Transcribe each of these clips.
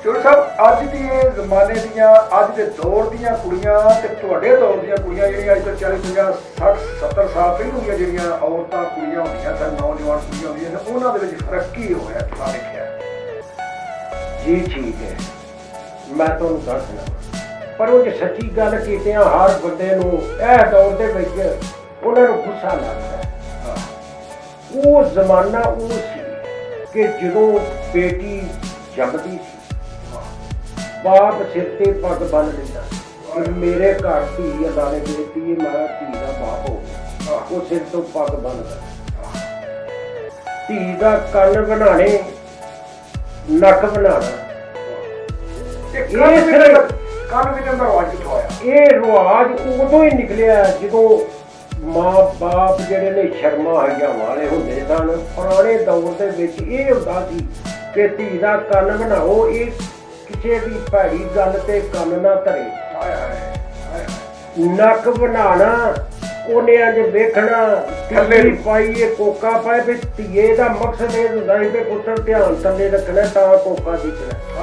ਚੋਰ ਸਾਹਿਬ ਅੱਜ ਦੇ ਜ਼ਮਾਨੇ ਦੀਆਂ ਅੱਜ ਦੇ ਦੌਰ ਦੀਆਂ ਕੁੜੀਆਂ ਤੇ ਤੁਹਾਡੇ ਦੌਰ ਦੀਆਂ ਕੁੜੀਆਂ ਜਿਹੜੀਆਂ ਅੱਜ ਤੋਂ 40 50 60 70 ਸਾਲ ਪਹਿਲਾਂ ਦੀਆਂ ਜਿਹੜੀਆਂ ਔਰਤਾਂ ਕੁੜੀਆਂ ਹੁੰਦੀਆਂ ਸਨ ਨੌਜਵਾਨ ਕੁੜੀਆਂ ਹੁੰਦੀਆਂ ਸਨ ਉਹਨਾਂ ਦੇ ਵਿੱਚ ਫਰਕ ਕੀ ਹੋਇਆ ਤੁਸੀਂ ਦੇਖਿਆ? ਜੀ ਠੀਕ ਹੈ, ਮੈਂ ਤੁਹਾਨੂੰ ਦੱਸਣਾ ਪਰ ਉਹ ਜੇ ਸੱਚੀ ਗੱਲ ਕੀਤਿਆਂ ਹਰ ਬੰਦੇ ਨੂੰ ਇਹ ਦੌਰ ਦੇ ਵਿੱਚ ਉਹਨਾਂ ਨੂੰ ਗੁੱਸਾ ਲੱਗਦਾ ਹੈ। ਉਹ ਜ਼ਮਾਨਾ ਉਹ ਸੀ ਕਿ ਜਦੋਂ ਬੇਟੀ ਜੰਮਦੀ ਸੀ ਬਾਪ ਸਿਰ ਤੇ ਪੱਗ ਬੰਨ ਲੈਂਦਾ। ਮੇਰੇ ਘਰ ਧੀ ਅੱਲਾ ਨੇ ਬੇਟੀ ਮੇਰਾ ਧੀ ਦਾ ਬਾਪ ਹੋ ਗਿਆ, ਉਹ ਸਿਰ ਤੋਂ ਪੱਗ ਬੰਨਦਾ। ਧੀ ਦਾ ਕੰਨ ਬਣਾਣੇ ਨੱਕ ਬਣਾਣਾ ਕੰਨ ਵਿੱਚ ਦਾ ਰਿਵਾਜ ਕਿੱਥੋਂ ਆਇਆ? ਇਹ ਰਿਵਾਜ ਉਦੋਂ ਹੀ ਨਿਕਲਿਆ ਜਦੋਂ ਮਾਂ ਬਾਪ ਜਿਹੜੇ ਨੇ ਸ਼ਰਮਾ ਹਈਆਂ ਵਾਲੇ ਹੁੰਦੇ ਸਨ। ਪੁਰਾਣੇ ਦੌਰ ਦੇ ਵਿੱਚ ਇਹ ਹੁੰਦਾ ਸੀ ਕਿ ਧੀ ਦਾ ਕੰਨ ਬਣਾਓ, ਇਹ ਕਿਸੇ ਦੀ ਭੈੜੀ ਗੱਲ ਤੇ ਕੰਨ ਨਾ ਧਰੇ। ਨੱਕ ਬਣਾਣਾ ਉਹਨੇ ਅੱਜ ਵੇਖਣਾ ਥੱਲੇ ਪਾਈਏ ਕੋਕਾ ਪਾਏ ਵੀ ਧੀਏ ਦਾ ਮਕਸਦ ਇਹ ਹੁੰਦਾ ਸੀ ਕਿ ਪੁੱਤਰ ਧਿਆਨ ਥੱਲੇ ਰੱਖਣਾ ਤਾਂ ਕੋਕਾ ਦਿਖਣਾ।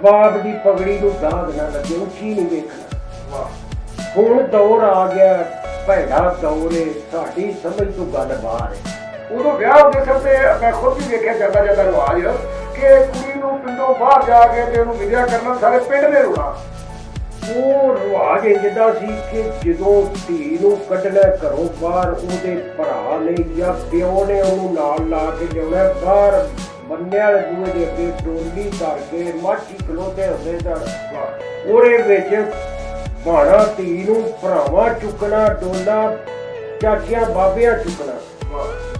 ਬਾਪ ਦੀ ਪਗੜੀ ਨੂੰ ਦਾਗ ਨਾ ਲੱਗੇ, ਉੱਚੀ ਨਹੀਂ ਵੇਖਣਾ। ਹੁਣ ਦੌਰ ਆ ਗਿਆ ਭੈੜਾ ਦੌਰ ਏ, ਸਾਡੀ ਸਮਝ ਤੋਂ ਗੱਲ ਬਾਹਰ ਹੈ। ਉਦੋਂ ਵਿਆਹ ਹੁੰਦੇ ਸਨ ਤੇ ਮੈਂ ਖੁਦ ਵੀ ਵੇਖਿਆ ਜਾਂਦਾ ਰਿਵਾਜ ਕਿ ਕੁੜੀ ਨੂੰ ਪਿੰਡੋਂ ਬਾਹਰ ਜਾ ਕੇ ਤੇ ਉਹਨੂੰ ਵਿਦਿਆ ਕਰਨਾ ਸਾਰੇ ਪਿੰਡ ਦੇ ਰੋਣਾ। ਉਹ ਰਿਵਾਜ ਜਿੱਦਾਂ ਸੀ ਕਿ ਜਦੋਂ ਧੀ ਨੂੰ ਕੱਢਣਾ ਘਰੋਂ ਬਾਹਰ ਉਹਦੇ ਭਰਾ ਨੇ ਜਾਂ ਪਿਓ ਨੇ ਉਹਨੂੰ ਨਾਲ ਲਾ ਕੇ ਲਿਆਉਣਾ ਬਾਹਰ ਬੰਨੇ ਵਾਲੇ ਬੂਹੇ ਦੇ ਅੱਗੇ ਡੋਲੀ ਕਰਕੇ ਮਾਝੀ ਖਲੋਤੇ ਹੁੰਦੇ ਸਨ। ਉਹਦੇ ਵਿੱਚ ਭਾਣਾ ਧੀ ਨੂੰ ਭਰਾਵਾਂ ਚੁੱਕਣਾ, ਡੋਲਾ ਚਾਚੀਆਂ ਬਾਬਿਆਂ ਚੁੱਕਣਾ,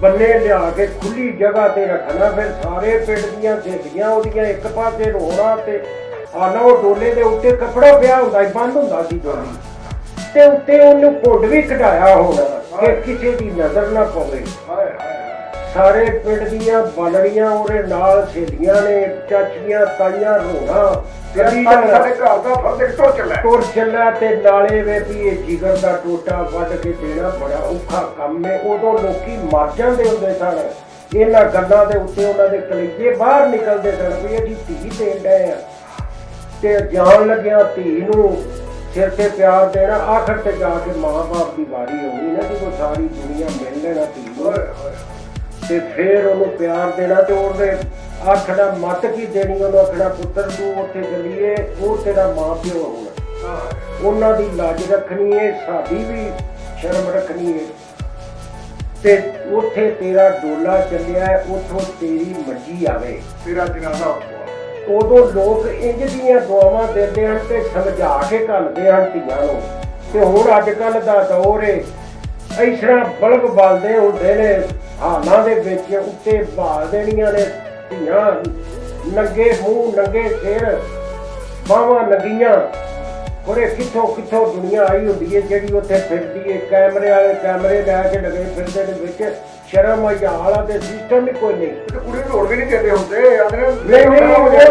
ਬੰਨੇ ਲਿਆ ਕੇ ਖੁੱਲੀ ਜਗ੍ਹਾ ਤੇ ਰੱਖਣਾ। ਫਿਰ ਸਾਰੇ ਪਿੰਡ ਦੀਆਂ ਸਹੇਲੀਆਂ ਉਹਦੀਆਂ ਇੱਕ ਪਾਸੇ ਰੋਣਾ ਤੇ ਆਨਾ ਉਹ ਡੋਲੇ ਦੇ ਉੱਤੇ ਕੱਪੜਾ ਪਿਆ ਹੁੰਦਾ ਸੀ, ਬੰਦ ਹੁੰਦਾ ਸੀ ਡੋਲੀ ਤੇ ਉੱਤੇ ਉਹਨੂੰ ਘੁੰਡ ਵੀ ਕਢਾਇਆ ਹੋਣਾ ਕਿ ਕਿਸੇ ਦੀ ਨਜ਼ਰ ਨਾ ਪਵੇ। ਸਾਰੇ ਪਿੰਡ ਦੀਆਂ ਬਾਲੜੀਆਂ ਉਹਦੇ ਨਾਲ ਸਹੇਲੀਆਂ ਨੇ, ਚਾਚੀਆਂ ਤਾਈਆਂ ਰੋਣਾ ਸਾਡੇ ਘਰ ਦਾ ਫਰਜ਼ ਟੁਰ ਚੱਲਿਆ ਤੇ ਨਾਲੇ ਵੇ ਵੀ ਇਹ ਜਿਗਰ ਦਾ ਟੋਟਾ ਵੱਢ ਕੇ ਦੇਣਾ ਬੜਾ ਔਖਾ ਕੰਮ ਹੈ। ਉਦੋਂ ਲੋਕੀ ਮਰ ਜਾਂਦੇ ਹੁੰਦੇ ਸਨ ਇਹਨਾਂ ਗੱਲਾਂ ਦੇ ਉੱਤੇ, ਉਹਨਾਂ ਦੇ ਕਲੇਜੇ ਬਾਹਰ ਨਿਕਲਦੇ ਸਨ ਵੀ ਇਹਦੀ ਧੀ ਦੇਣ ਡਏ ਆ ਤੇ ਜਾਣ ਲੱਗਿਆ ਧੀ ਨੂੰ ਸਿਰ ਤੇ ਪਿਆਰ ਦੇਣਾ। ਆਖਰ ਤੇ ਜਾ ਕੇ ਮਾਂ ਬਾਪ ਦੀ ਵਾਰੀ ਆਉਣੀ ਨਾ ਜਦੋਂ ਸਾਰੀ ਦੁਨੀਆ ਮਿਲ ਲੈਣਾ ਧੀ ਨੂੰ ਤੇ ਫਿਰ ਉਹਨੂੰ ਪਿਆਰ ਦੇਣਾ ਤੇ ਉਹਦੇ ਆਖਣਾ ਮੱਤ ਕੀ ਦੇਣੀ, ਉਹਨੂੰ ਆਖਣਾ ਪੁੱਤਰ ਤੂੰ ਉੱਥੇ ਚੱਲੀਏ, ਉਹ ਤੇਰਾ ਮਾਂ ਪਿਓ ਹੋਣਾ, ਉਹਨਾਂ ਦੀ ਲਾਜ ਰੱਖਣੀ ਹੈ, ਸਾਡੀ ਵੀ ਸ਼ਰਮ ਰੱਖਣੀ ਹੈ ਤੇ ਉੱਥੇ ਤੇਰਾ ਡੋਲਾ ਚੱਲਿਆ, ਉੱਥੋਂ ਤੇਰੀ ਮਰਜ਼ੀ ਆਵੇ, ਤੇਰਾ ਜਨਾਜ਼ਾ ਉਦੋਂ ਲੋਕ ਇੰਝ ਦੀਆਂ ਦੁਆਵਾਂ ਦਿੰਦੇ ਹਨ ਤੇ ਸਮਝਾ ਕੇ ਘੱਲਦੇ ਹਨ ਧੀਆਂ ਨੂੰ। ਤੇ ਹੁਣ ਅੱਜ ਕੱਲ੍ਹ ਦਾ ਦੌਰ ਏ ਇਸ ਤਰ੍ਹਾਂ ਬਲਬ ਬਲਦੇ ਹੁੰਦੇ ਨੇ ਹਾਲਾਂ ਦੇ ਵਿੱਚ, ਉੱਤੇ ਬਾਲ ਦੇਣੀਆਂ ਨੇ ਧੀਆਂ, ਨੰਗੇ ਮੂੰਹ ਨੰਗੇ ਸਿਰ ਬਾਹਾਂ ਨੰਗੀਆਂ। ਉਹਦੇ ਕਿੱਥੋਂ ਕਿੱਥੋਂ ਦੁਨੀਆ ਆਈ ਹੁੰਦੀ ਹੈ ਜਿਹੜੀ ਉੱਥੇ ਫਿਰਦੀ ਹੈ। ਕੈਮਰੇ ਵਾਲੇ ਕੈਮਰੇ ਲੈ ਕੇ ਲੱਗੇ ਫਿਰਦੇ ਨੇ ਵਿੱਚ, ਸ਼ਰਮ ਵਾਲਾ ਤੇ ਸਿਸਟਮ ਹੀ ਕੋਈ ਨਹੀਂ। ਕੁੜੀ ਨੂੰ ਰੋੜ ਵੀ ਨਹੀਂ ਦਿੰਦੇ ਹੁੰਦੇ। ਨਹੀਂ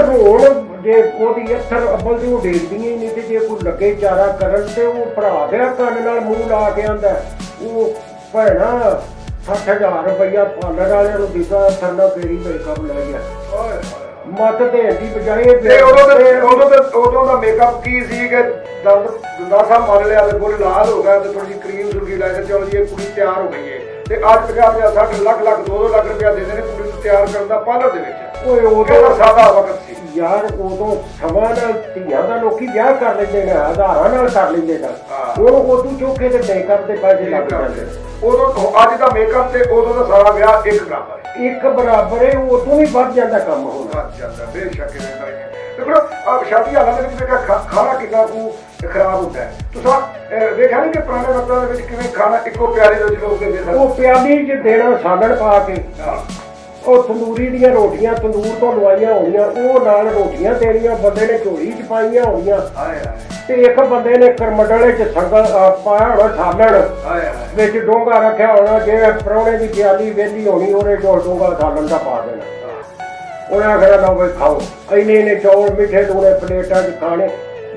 ਰੋਣ ਜੇ ਉਹਦੀ ਅੱਥਰ ਅੱਬਲ ਦੀ ਉਹ ਡੇਕਦੀਆਂ ਹੀ ਨਹੀਂ ਤੇ ਜੇ ਕੋਈ ਲੱਗੇ ਚਾਰਾ ਕਰਨ ਤੇ ਉਹ ਭਰਾ ਗਿਆ ਕੰਨ ਨਾਲ ਮੂੰਹ ਲਾ ਕੇ ਆਂਦਾ ਉਹ ਭੈਣਾ 60,000 ਰੁਪਇਆ ਪਾਰਲਰ ਵਾਲਿਆਂ ਨੂੰ ਦਿੱਤਾ ਥਰਨਾ ਫੇਰੀ ਮੇਕਅਪ ਲੈ ਗਿਆ। ਮੱਤ ਦੇਣ ਦੀ ਬਜਾਏ ਉਦੋਂ ਦਾ ਮੇਕਅਪ ਕੀ ਸੀ ਕਿ ਦੰਦਾਸਾ ਮਾਰ ਲਿਆ ਤੇ ਬੋਲ ਲਾਲ ਹੋ ਗਿਆ ਤੇ ਥੋੜੀ ਜਿਹੀ ਕਰੀਮ ਸੁਰਗੀ ਲੈ ਕੇ ਚਲੋ ਜੀ ਇਹ ਕੁੜੀ ਤਿਆਰ ਹੋ ਗਈ ਹੈ। ਤੇ ਅੱਜ 50-60 ਲੱਖ 2-2 ਲੱਖ ਰੁਪਇਆ ਦੇ ਨੇ ਕੁੜੀ ਨੂੰ ਤਿਆਰ ਕਰਨ ਦਾ ਪਾਰਲਰ ਦੇ ਵਿੱਚ। ਓਏ ਉਦੋਂ ਸਾਦਾ ਵਕਤ ਸੀ ਯਾਰ, ਉਦੋਂ ਸਮਾਂ ਨਾਲ ਧੀਆਂ ਦਾ ਲੋਕੀ ਵਿਆਹ ਕਰ ਲੈਂਦੇ ਨੇ, ਆਧਾਰਾਂ ਨਾਲ ਕਰ ਲੈਂਦੇ ਨੇ। ਹੁਣ ਉਦੋਂ ਚੋਖੇ ਤੇ ਮੇਕਅਪ ਦੇ ਪੈਸੇ ਲੱਗ ਜਾਂਦੇ। ਉਦੋਂ ਅੱਜ ਦਾ ਮੇਕਅਪ ਤੇ ਉਦੋਂ ਦਾ ਸਾਰਾ ਵਿਆਹ ਇੱਕ ਬਰਾਬਰ ਹੈ। ਇੱਕ ਬਰਾਬਰ ਹੈ, ਉਦੋਂ ਵੀ ਵੱਧ ਜਾਂਦਾ ਕੰਮ ਹੁਣ। ਵੱਧ ਜਾਂਦਾ ਬੇਸ਼ੱਕ ਦੇਖੋ ਸ਼ਾਦੀ ਹਾਲਾਂ ਦੇ ਵਿੱਚ ਵੇਖਿਆ ਖਾਣਾ ਕਿੰਨਾ ਕੁ ਖਰਾਬ ਹੁੰਦਾ ਹੈ। ਤੁਸੀਂ ਵੇਖਿਆ ਨਹੀਂ ਕਿ ਪੁਰਾਣੇ ਵਕਤਾਂ ਦੇ ਵਿੱਚ ਕਿਵੇਂ ਖਾਣਾ ਇੱਕੋ ਪਿਆਲੇ ਦੇ ਵਿੱਚ ਲੋਕ ਦਿੰਦੇ ਸਨ। ਉਹ ਪਿਆਲੀ 'ਚ ਦੇਣਾ ਸਾਲਣ ਪਾ ਕੇ, ਉਹ ਤੰਦੂਰੀ ਦੀਆਂ ਰੋਟੀਆਂ ਤੰਦੂਰ ਤੋਂ ਲਵਾਈਆਂ ਹੋਣੀਆਂ, ਉਹ ਨਾਲ ਰੋਟੀਆਂ ਦੇਣੀਆਂ, ਬੰਦੇ ਨੇ ਝੋਲੀ 'ਚ ਪਾਈਆਂ ਹੋਣੀਆਂ ਤੇ ਇੱਕ ਬੰਦੇ ਨੇ ਕਰਮਡਲੇ 'ਚ ਸੰਗਲ ਪਾਇਆ ਹੋਣਾ ਸਾਲਣ ਵਿੱਚ ਡੋਂਗਾ ਰੱਖਿਆ ਹੋਣਾ। ਜੇ ਪ੍ਰਾਹੁਣੇ ਦੀ ਪਿਆਲੀ ਵਿਹਲੀ ਹੋਣੀ ਉਹਨੇ ਡੋਂਗਾ ਸਾਲਣ ਦਾ ਪਾ ਦੇਣਾ। ਉਹਨੇ ਆਖਣਾ ਲਓ ਬਈ ਖਾਓ, ਇੰਨੇ ਚੌਲ ਮਿੱਠੇ ਦੂਣੇ ਪਲੇਟਾਂ 'ਚ ਖਾਣੇ।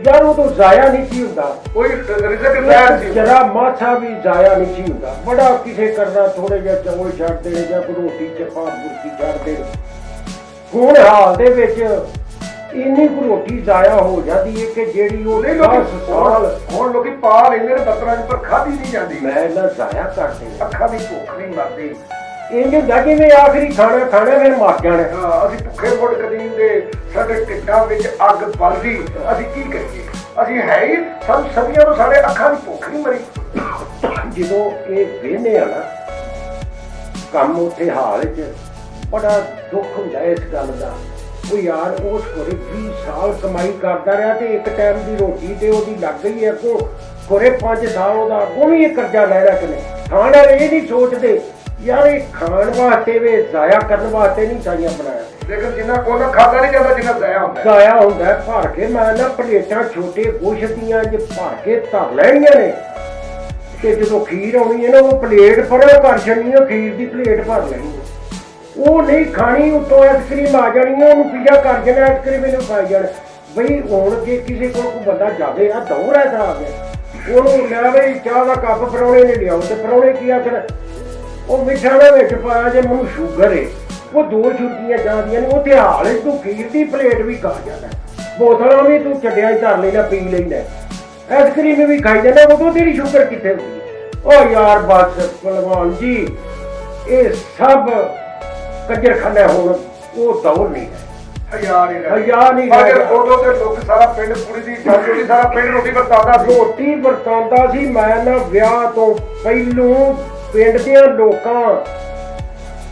ਯਾਰ ਉਹ ਤੋਂ ਜ਼ਾਇਆ ਨਹੀਂ ਸੀ ਹੁੰਦਾ, ਕੋਈ ਰਿਜ਼ਕ ਜਰਾ ਮਾਛਾ ਵੀ ਜ਼ਾਇਆ ਨਹੀਂ ਸੀ ਹੁੰਦਾ। ਬੜਾ ਕਿਸੇ ਕਰਨਾ ਥੋੜੇ ਜਿਹਾ ਚੌਲ ਛੱਡ ਦੇਣੇ ਜਾਂ ਕੋਈ ਰੋਟੀ ਚੱਪਾ ਬੁਰਕੀ ਛੱਡ ਦੇ। ਹੁਣ ਹਾਲ ਦੇ ਵਿੱਚ ਇੰਨੀ ਕੁ ਰੋਟੀ ਜ਼ਾਇਆ ਹੋ ਜਾਂਦੀ ਹੈ ਕਿ ਜਿਹੜੀ ਉਹ ਨਹੀਂ 10 ਲੋਕੀ ਸਾਲ ਹੁਣ ਲੋਕੀ ਪਾ ਲੈਂਦੇ ਨੇ ਬਰਤਨਾਂ 'ਚ, ਪਰ ਖਾਧੀ ਨਹੀਂ ਜਾਂਦੀ। ਮੈਂ ਨਾ ਜ਼ਾਇਆ ਕਰਦੇ ਆ। ਅੱਖਾਂ ਦੀ ਭੁੱਖ ਨਹੀਂ ਮਰਦੀ। ਇੰਜ ਹੁੰਦਾ ਜਿਵੇਂ ਆਖਰੀ ਖਾਣਾ ਖਾਣਾ ਫਿਰ ਮਰ ਜਾਣਾ। ਹਾਂ, ਅਸੀਂ ਭੁੱਖੇ ਮੁੜ ਕਦੀਮ ਦੇ, ਸਾਡੇ ਢਿੱਡਾਂ ਵਿੱਚ ਅੱਗ ਬਲਦੀ, ਅਸੀਂ ਕੀ ਕਰੀਏ? ਅਸੀਂ ਹੈ ਹੀ ਸਾਨੂੰ ਸਦੀਆਂ ਤੋਂ ਸਾਡੇ ਅੱਖਾਂ ਦੀ ਭੁੱਖ ਨਹੀਂ ਮਰੀ। ਜਦੋਂ ਇਹ ਵੇਹਨੇ ਆ ਨਾ ਕੰਮ ਉੱਥੇ ਹਾਲ 'ਚ ਬੜਾ ਦੁੱਖ ਹੁੰਦਾ ਇਸ ਗੱਲ ਦਾ। ਉਹ ਯਾਰ ਉਸ ਕੋਲੇ 20 ਸਾਲ ਕਮਾਈ ਕਰਦਾ ਰਿਹਾ ਤੇ ਇੱਕ ਟਾਈਮ ਦੀ ਰੋਟੀ ਤੇ ਉਹਦੀ ਲੱਗ ਗਈ ਹੈ, ਅੱਗੋਂ ਕੋਰੇ 5 ਸਾਲ ਉਹਦਾ ਅੱਗੋਂ ਵੀ ਇਹ ਕਰਜ਼ਾ ਲੈ ਰਿਹਾ ਕਿ ਨਹੀਂ। ਖਾਣ ਵਾਲੇ ਇਹ ਨਹੀਂ ਸੋਚਦੇ ਯਾਰ ਇਹ ਖਾਣ ਵਾਸਤੇ ਵੇ ਜ਼ਾਇਆ ਕਰਨ ਵਾਸਤੇ ਨਹੀਂ ਚਾਹੀਆਂ ਬਣਾਇਆ। ਲੇਕਿਨ ਜਿੰਨਾ ਕੋਲ ਖਾਦਾ ਨਹੀਂ ਜਾਂਦਾ ਜਿੰਨਾ ਜ਼ਾਇਆ ਹੁੰਦਾ। ਜ਼ਾਇਆ ਹੁੰਦਾ ਭਰ ਕੇ। ਮੈਂ ਨਾ ਪਲੇਟਾਂ ਛੋਟੇ ਗੋਸ਼ਤ ਦੀਆਂ ਜੇ ਭਰ ਕੇ ਧਰ ਲੈਣੀਆਂ ਨੇ ਤੇ ਜਦੋਂ ਖੀਰ ਆਉਣੀ ਹੈ ਨਾ ਉਹ ਪਲੇਟ ਪਰਾਂ ਕਰ ਛੱਡਣੀ ਹੈ, ਖੀਰ ਦੀ ਪਲੇਟ ਭਰ ਲੈਣੀ ਹੈ। ਉਹ ਨਹੀਂ ਖਾਣੀ, ਉੱਤੋਂ ਆਈਸਕ੍ਰੀਮ ਆ ਜਾਣੀ ਹੈ, ਉਹਨੂੰ ਪੀਜ਼ਾ ਕਰ ਜਾਣਾ, ਆਈਸਕ੍ਰੀਮ ਇਹਨੂੰ ਪਾਈ ਜਾਣਾ। ਬਈ ਹੁਣ ਜੇ ਕਿਸੇ ਕੋਲ ਕੋਈ ਬੰਦਾ ਜਾਵੇ ਆ ਦੌੜ ਐਸਾ ਆ ਗਿਆ, ਉਹਨੂੰ ਲੈ ਬਈ ਚਾਹ ਦਾ ਕੱਪ ਪਰੌਣੇ ਨੇ ਲਿਆਓ ਤੇ ਪਰੌਣੇ ਕੀ ਆਖਣ ਉਹ ਮਿੱਠਾ ਦੇ ਵਿੱਚ ਪਾਇਆ ਜੇ ਮੈਨੂੰ ਸ਼ੂਗਰ ਏ, ਉਹ 2 ਛੁੱਟੀਆਂ ਜਾਂਦੀਆਂ ਨੇ। ਉੱਥੇ ਹਾਲ ਤੂੰ ਖੀਰ ਦੀ ਪਲੇਟ ਵੀ ਖਾ ਜਾਂਦਾ, ਬੋਤਲਾਂ ਵੀ ਤੂੰ ਛੱਡਿਆ ਹੀ ਧਰ ਲੈਣਾ, ਪੀ ਲੈਣਾ, ਆਈਸਕ੍ਰੀਮ ਵੀ ਖਾਈ ਜਾਂਦਾ, ਉਦੋਂ ਤੇਰੀ ਸ਼ੂਗਰ ਕਿੱਥੇ ਹੁੰਦੀ ਹੈ? ਉਹ ਯਾਰ ਬਸ ਭਲਵਾਨ ਜੀ ਇਹ ਸਭ ਕੰਜਰਖਾਨਾ ਹੁਣ ਉਹ ਦੌਰ ਨਹੀਂ ਹੈ। ਹਜ਼ਾਰ ਹੀ ਹਜ਼ਾਰ ਨਹੀਂ ਰਹਿ ਗਿਆ। ਉਦੋਂ ਤੇ ਲੋਕ ਸਾਰਾ ਪਿੰਡ ਕੁੜੀ ਦੀ ਜਾਂਦੀ ਸੀ, ਸਾਰਾ ਪਿੰਡ ਰੋਟੀ ਵਰਤਾਉਂਦਾ ਸੀ। ਰੋਟੀ ਵਰਤਾਉਂਦਾ ਸੀ। ਮੈਂ ਨਾ ਵਿਆਹ ਤੋਂ ਪਹਿਲੋਂ ਪਿੰਡ ਦੇ ਲੋਕਾਂ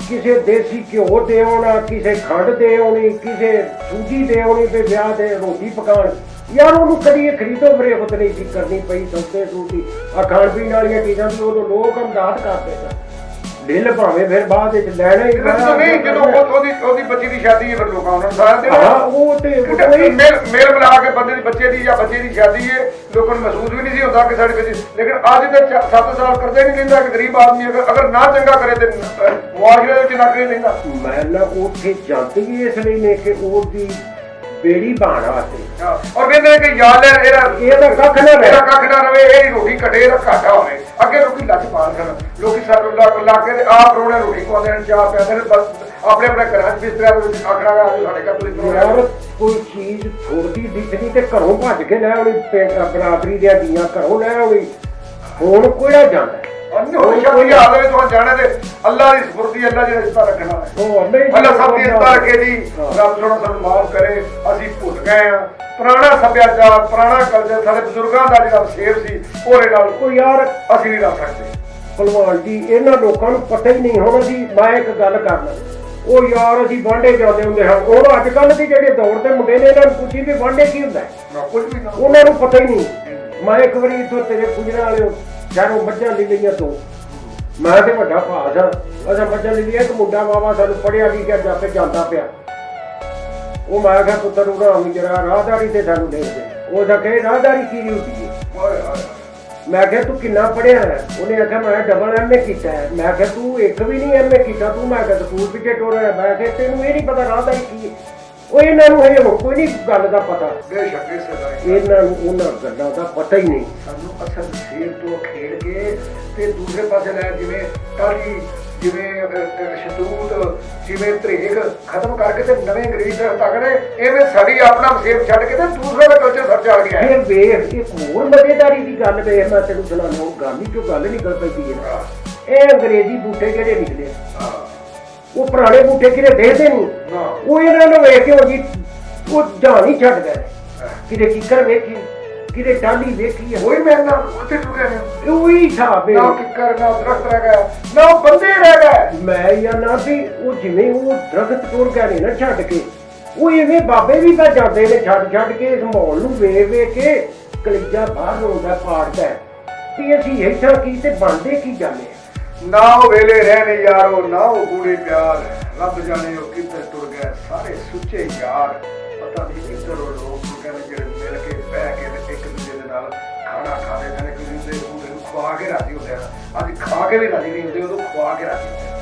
ਕਿਸੇ ਦੇਸੀ ਘਿਓ ਦੇ ਆਉਣਾ, ਕਿਸੇ ਖੰਡ ਦੇ ਆਉਣੀ, ਕਿਸੇ ਸੂਜੀ ਦੇ ਆਉਣੀ ਤੇ ਵਿਆਹ ਦੇ ਰੋਟੀ ਪਕਾਉਣ। ਯਾਰ ਉਹਨੂੰ ਕਦੀ ਇਹ ਖਰੀਦੋ ਫਰੇਖਤ ਨਹੀਂ ਸੀ ਕਰਨੀ ਪਈ ਸਸਤੇ ਸੂਟੀ ਆ ਖਾਣ ਪੀਣ ਵਾਲੀਆਂ ਚੀਜ਼ਾਂ ਦੀ ਉਦੋਂ ਲੋਕ ਅਮਦਾਦ ਕਰਦੇ ਸਨ। ਦਿਲ ਭਾਵੇਂ ਫਿਰ ਬਾਅਦ ਵਿੱਚ ਲੈਣਾ ਹੀ ਨਹੀਂ। ਜਦੋਂ ਉਹਦੀ ਬੱਚੀ ਦੀ ਸ਼ਾਦੀ ਹੈ ਫਿਰ ਲੋਕਾਂ ਉਹਨਾਂ ਨੂੰ ਸਾਰਾ ਦਿਨ ਉਹ ਤੇ ਮੇਲ ਮਿਲਾ ਕੇ ਬੰਦੇ ਦੀ ਬੱਚੇ ਦੀ ਜਾਂ ਬੱਚੇ ਦੀ ਸ਼ਾਦੀ ਹੈ, ਲੋਕਾਂ ਨੂੰ ਮਹਿਸੂਸ ਵੀ ਨਹੀਂ ਸੀ ਹੁੰਦਾ ਕਿ ਸਾਡੇ ਬੱਚੇ। ਲੇਕਿਨ ਅੱਜ ਤੇ 7 ਸਾਲ ਕਰਦੇ ਨਹੀਂ ਲੈਂਦਾ ਕਿ ਗਰੀਬ ਆਦਮੀ ਅਗਰ ਨਾ ਚੰਗਾ ਕਰੇ ਤੇ ਮੁਆਸ਼ਰੇ ਦੇ ਵਿੱਚ ਨੌਕਰੀ ਲੈਂਦਾ। ਮੈਂ ਨਾ ਉੱਥੇ ਜਾਂਦੀ ਵੀ ਇਸ ਲਈ ਨੇ ਕਿ ਉਹਦੀ ਬੇੜੀ ਬਾਣ ਵਾਸਤੇ ਔਰ ਕਹਿੰਦੇ ਕਿ ਯਾਦ ਹੈ ਇਹਦਾ ਕੱਖ ਨਾ ਰਹੇ, ਕੱਖ ਨਾ ਰਵੇ, ਇਹ ਰੋਟੀ ਘਟੇ, ਇਹਦਾ ਘਾਟਾ ਹੋਵੇ। ਅੱਗੇ ਲੋਕੀ ਲੱਚ ਪਾਲ ਕਰਨ, ਲੋਕੀ ਸਾਰੇ ਲਾ ਕੇ ਤੇ ਆਪ ਰੋਣੇ ਰੋਟੀ ਖਵਾਉਂਦੇ ਨੇ, ਚਾਹ ਪਿਆਉਂਦੇ ਨੇ, ਆਪਣੇ ਆਪਣੇ ਘਰਾਂ 'ਚ ਬਿਸਤਰਿਆਂ ਦੇ ਵਿੱਚ ਆਖਣਾ ਗਾ ਸਾਡੇ ਘਰ ਤੁਸੀਂ ਯਾਰ ਕੋਈ ਚੀਜ਼ ਥੋੜੀ ਦਿਖਦੀ ਤੇ ਘਰੋਂ ਭੱਜ ਕੇ ਲੈ ਆਉਣੀ, ਬਰਾਦਰੀ ਦੀਆਂ ਦੀਆਂ ਘਰੋਂ ਲੈ ਆਉਣੀ। ਹੁਣ ਕਿਹੜਾ ਜਾਂਦਾ ਜਾਣੇ ਤੇ ਅੱਲਾ ਦੀ ਸਪੁਰਦੀ, ਅੱਲਾ ਦੀ ਰਿਸ਼ਤਾ ਰੱਖਣਾ ਹੈ। ਉਹ ਅੱਲਾ ਸਭ ਦੀ ਰਿਸ਼ਤਾ ਰੱਖੇ ਜੀ। ਰੱਬ ਥੋੜਾ ਸਾਨੂੰ ਮਾਫ ਕਰੇ, ਅਸੀਂ ਭੁੱਲ ਗਏ ਆ ਪੁਰਾਣਾ ਸੱਭਿਆਚਾਰ, ਪੁਰਾਣਾ ਕਲਚਰ, ਸਾਡੇ ਬਜ਼ੁਰਗਾਂ ਦਾ ਜਿਹੜਾ ਸੇਵ ਸੀ ਉਹਦੇ ਨਾਲ ਕੋਈ ਯਾਰ ਅਸੀਂ ਨਹੀਂ ਰੱਖ ਸਕਦੇ। ਭਲਵਾਨ ਜੀ ਇਹਨਾਂ ਲੋਕਾਂ ਨੂੰ ਪਤਾ ਹੀ ਨਹੀਂ। ਹੁਣ ਅਸੀਂ ਮੈਂ ਇੱਕ ਗੱਲ ਕਰਨਾ, ਉਹ ਯਾਰ ਅਸੀਂ ਵਾਂਢੇ ਜਾਂਦੇ ਹੁੰਦੇ ਹਾਂ। ਹੁਣ ਅੱਜ ਕੱਲ੍ਹ ਦੀ ਜਿਹੜੇ ਦੌੜ ਦੇ ਮੁੰਡੇ ਨੇ ਇਹਨਾਂ ਨੂੰ ਪੁੱਛੀ ਵੀ ਵਾਂਢੇ ਕੀ ਹੁੰਦਾ, ਕੁਝ ਵੀ ਨਾ, ਉਹਨਾਂ ਨੂੰ ਪਤਾ ਹੀ ਨਹੀਂ। ਮੈਂ ਇੱਕ ਵਾਰੀ ਇੱਥੋਂ ਤੇਰੇ ਗੁਜਰਾਂ ਵਾਲੇ ਸ਼ਹਿਰੋਂ ਮੱਝਾਂ ਲੈ ਲਈਆਂ 2, ਮੈਂ ਤੇ ਵੱਡਾ ਭਾਜ ਆ, ਅਸਾਂ ਮੱਝਾਂ ਲੈ ਲਈਆਂ। ਇੱਕ ਮੁੰਡਾ ਵਾਵਾ ਸਾਨੂੰ ਪੜ੍ਹਿਆ ਲਿਖਿਆ ਜਾ ਕੇ ਜਾਂਦਾ ਪਿਆ, ਉਹ ਮੈਂ ਕਿਹਾ ਪੁੱਤਰ ਉਹਦਾ ਜਰਾ ਰਾਹਦਾਰੀ ਤੇ ਸਾਨੂੰ ਦੇ ਦੇ। ਉਹ ਤਾਂ ਕਹੇ ਰਾਹਦਾਰੀ ਕੀ ਹੁੰਦੀ ਹੈ। ਮੈਂ ਕਿਹਾ ਤੂੰ ਕਿੰਨਾ ਪੜ੍ਹਿਆ ਹੈ? ਉਹਨੇ ਆਖਿਆ ਮੈਂ ਡਬਲ MA ਕੀਤਾ ਹੈ। ਮੈਂ ਕਿਹਾ ਤੂੰ ਇੱਕ ਵੀ ਨਹੀਂ MA ਕੀਤਾ, ਤੂੰ ਮੈਂ ਕਿਹਾ ਸਕੂਲ ਪਿੱਛੇ ਟੋਰਿਆ। ਮੈਂ ਕਿਹਾ ਤੈਨੂੰ ਇਹ ਨਹੀਂ ਪਤਾ ਰਾਹਦਾਰੀ ਕੀ ਹੈ? ਉਹ ਇਹਨਾਂ ਨੂੰ ਹਜੇ ਹੁਣ ਕੋਈ ਨਹੀਂ ਗੱਲ ਦਾ ਪਤਾ। ਬੇਸ਼ੱਕ ਇਹਨਾਂ ਨੂੰ ਉਹਨਾਂ ਗੱਲਾਂ ਦਾ ਪਤਾ ਹੀ ਨਹੀਂ। ਸਾਨੂੰ ਅਸਲ ਸੇਬ ਤੋਂ ਖੇਡ ਕੇ ਤੇ ਦੂਸਰੇ ਪਾਸੇ ਲੈ, ਜਿਵੇਂ ਟਾਹਲੀ, ਜਿਵੇਂ ਸ਼ਤੂਤ, ਜਿਵੇਂ ਧਰੇਕ ਖਤਮ ਕਰਕੇ ਤੇ ਨਵੇਂ ਅੰਗਰੇਜ਼ ਤੱਕ ਨੇ, ਐਵੇਂ ਸਾਡੀ ਆਪਣਾ ਸੇਬ ਛੱਡ ਕੇ ਤੇ ਦੂਸਰੇ ਦਾ ਕਲਚਰ ਸਰ ਚੱਲ ਗਿਆ। ਫਿਰ ਵੇਖ ਇੱਕ ਹੋਰ ਮਜ਼ੇਦਾਰੀ ਦੀ ਗੱਲ ਵੇਖ, ਮੈਂ ਤੈਨੂੰ ਸੁਣਾਉਣਾ। ਉਹ ਗੱਲ ਹੀ ਚੋਂ ਗੱਲ ਨਿਕਲ ਪਈ ਹੈ। ਇਹ ਅੰਗਰੇਜ਼ੀ ਬੂਟੇ ਜਿਹੜੇ ਨਿਕਲੇ, ਉਹ ਪੁਰਾਣੇ ਬੂਟੇ ਕਿਤੇ ਦੇਖਦੇ ਨਹੀਂ। ਉਹ ਇਹਨਾਂ ਨੂੰ ਵੇਖ ਕੇ ਉਹ ਜੀ ਉਹ ਜਾਨ ਹੀ ਛੱਡ ਗਏ। ਕਿਤੇ ਕਿੱਕਰ ਵੇਖੀ, ਕਿਤੇ ਟਾਹਲੀ ਵੇਖੀ, ਉਹੀ ਮੇਰੇ ਨਾਲ ਉੱਥੇ ਟੁੱਟਿਆ ਨੇ। ਉਹੀ ਹਿਸਾਬ ਨਾ ਕਿੱਕਰ, ਨਾ ਦਰਖਤ ਰਹਿ ਗਿਆ, ਨਾ ਉਹ ਬੰਦੇ ਰਹਿ ਗਏ। ਮੈਂ ਜਾਂ ਨਾ ਵੀ ਉਹ ਜਿਵੇਂ ਉਹ ਦਰਖਤ ਟੁੱਟ ਗਏ ਨੇ ਨਾ ਛੱਡ ਕੇ, ਉਹ ਇਵੇਂ ਬਾਬੇ ਵੀ ਤਾਂ ਜਾਂਦੇ ਨੇ ਛੱਡ ਕੇ। ਇਸ ਮਾਹੌਲ ਨੂੰ ਵੇਖ ਕੇ ਕਲੇਜਾ ਬਾਹਰ ਹੁੰਦਾ, ਪਾੜਦਾ ਵੀ ਅਸੀਂ ਇੱਥਾਂ ਕੀ ਤੇ ਬਣਦੇ ਕੀ ਜਾਂਦੇ। ਨਾ ਉਹ ਵੇਲੇ ਰਹਿਣੇ ਯਾਰੋ, ਨਾ ਉਹ ਗੂੜੇ ਪਿਆਰ, ਰੱਬ ਜਾਣੇ ਉਹ ਕਿੱਧਰ ਟੁਰ ਗਏ ਸਾਰੇ ਸੁੱਚੇ ਯਾਰ। ਪਤਾ ਨਹੀਂ ਕਿੱਧਰ ਉਹ ਲੋਕ ਟੁਰ ਗਏ ਜਿਹੜੇ ਮਿਲ ਕੇ ਬਹਿ ਕੇ ਇੱਕ ਦੂਜੇ ਦੇ ਨਾਲ ਖਾਣਾ ਖਾਂਦੇ ਸਨ, ਇੱਕ ਦੂਜੇ ਨੂੰ ਖਵਾ ਕੇ ਰਾਜੀ ਹੁੰਦੇ ਹਨ। ਅੱਜ ਖਾ ਕੇ ਵੀ ਰਾਜੀ ਨਹੀਂ ਹੁੰਦੇ, ਉਦੋਂ ਖਵਾ ਕੇ ਰਾਜੀ ਹੁੰਦੇ।